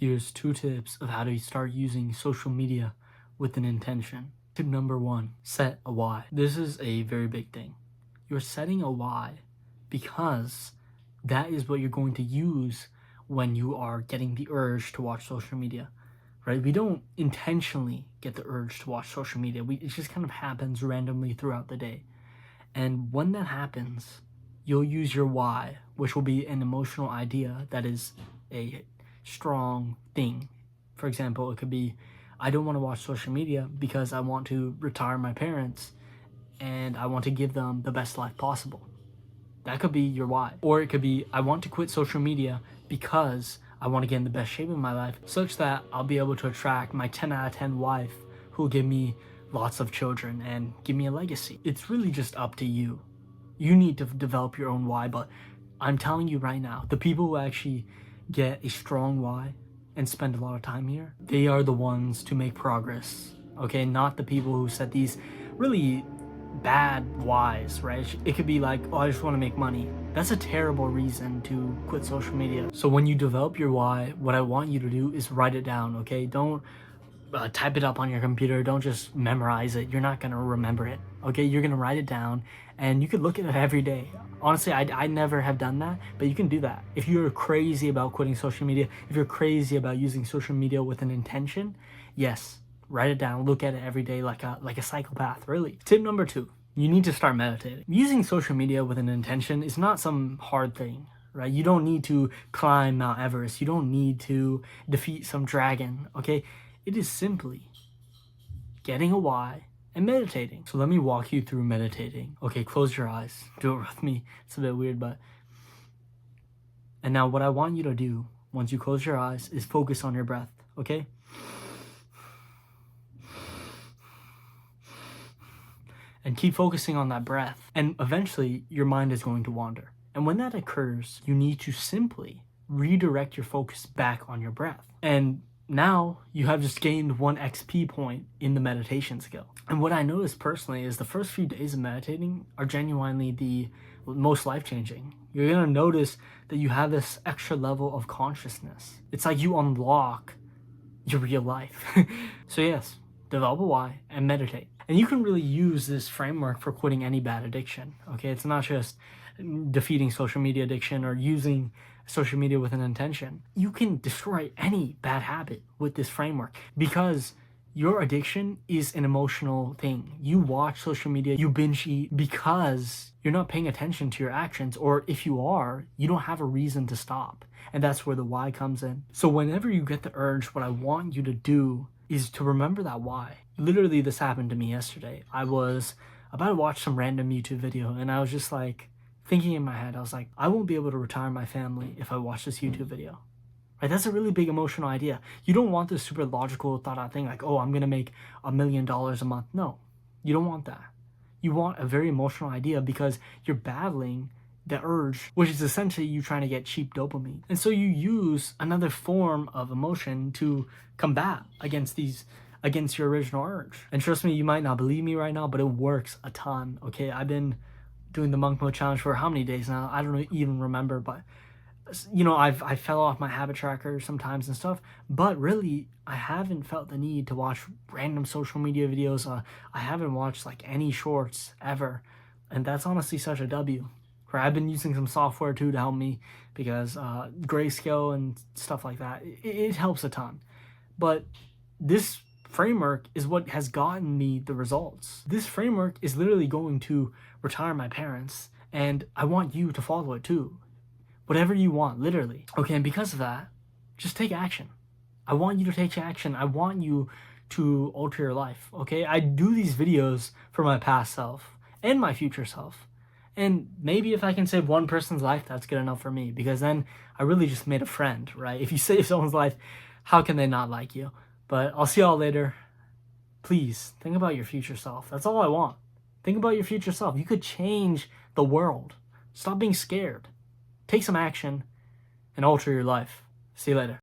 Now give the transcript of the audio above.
Here's 2 tips of how to start using social media with an intention. Tip number 1, set a why. This is a very big thing. You're setting a why because that is what you're going to use when you are getting the urge to watch social media, right? We don't intentionally get the urge to watch social media. It just kind of happens randomly throughout the day. And when that happens, you'll use your why, which will be an emotional idea that is a strong thing. For example, it could be, I don't want to watch social media because I want to retire my parents and I want to give them the best life possible. That could be your why. Or it could be, I want to quit social media because I want to get in the best shape of my life such that I'll be able to attract my 10 out of 10 wife who will give me lots of children and give me a legacy. It's really just up to you. You need to develop your own why, but I'm telling you right now, the people who actually get a strong why and spend a lot of time here, they are the ones to make progress, okay? Not the people who set these really bad whys, right? It could be like, oh, I just want to make money. That's a terrible reason to quit social media. So when you develop your why, what I want you to do is write it down, okay? Don't type it up on your computer. Don't just memorize it. You're not gonna remember it, okay? You're gonna write it down and you could look at it every day. Honestly, I never have done that, but you can do that. If you're crazy about quitting social media, if you're crazy about using social media with an intention, yes, write it down, look at it every day like a psychopath, really. Tip number 2, you need to start meditating. Using social media with an intention is not some hard thing, right? You don't need to climb Mount Everest. You don't need to defeat some dragon, okay? It is simply getting a why and meditating. So let me walk you through meditating. Okay, close your eyes. Do it with me. It's a bit weird, but... And now what I want you to do once you close your eyes is focus on your breath, okay? And keep focusing on that breath. And eventually, your mind is going to wander. And when that occurs, you need to simply redirect your focus back on your breath. And now you have just gained 1 XP point in the meditation skill. And what I noticed personally is the first few days of meditating are genuinely the most life-changing. You're gonna notice that you have this extra level of consciousness. It's like you unlock your real life. So yes, develop a why and meditate. And you can really use this framework for quitting any bad addiction, okay? It's not just defeating social media addiction or using social media with an intention. You can destroy any bad habit with this framework because your addiction is an emotional thing. You watch social media, you binge eat because you're not paying attention to your actions, or if you are, you don't have a reason to stop. And that's where the why comes in. So whenever you get the urge, what I want you to do is to remember that why. Literally, this happened to me yesterday. I was about to watch some random YouTube video and I was just like, thinking in my head, I was like, I won't be able to retire my family if I watch this YouTube video. Right? That's a really big emotional idea. You don't want this super logical thought out thing like, oh, I'm gonna make $1 million a month. No, you don't want that. You want a very emotional idea because you're battling the urge, which is essentially you trying to get cheap dopamine. And so you use another form of emotion to combat against your original urge. And trust me, you might not believe me right now, but it works a ton, okay? I've been doing the monk mode challenge for how many days now? I don't even remember, but you know, I fell off my habit tracker sometimes and stuff, but really I haven't felt the need to watch random social media videos. I haven't watched like any shorts ever, and that's honestly such a W. Right? I've been using some software too to help me because Grayscale and stuff like that, it helps a ton. But this framework is what has gotten me the results. This framework is literally going to retire my parents, and I want you to follow it too. Whatever you want, literally. Okay, and because of that, just take action. I want you to take action. I want you to alter your life, okay? I do these videos for my past self and my future self. And maybe if I can save one person's life, that's good enough for me, because then I really just made a friend, right? If you save someone's life, how can they not like you? But I'll see y'all later. Please, think about your future self. That's all I want. Think about your future self. You could change the world. Stop being scared. Take some action and alter your life. See you later.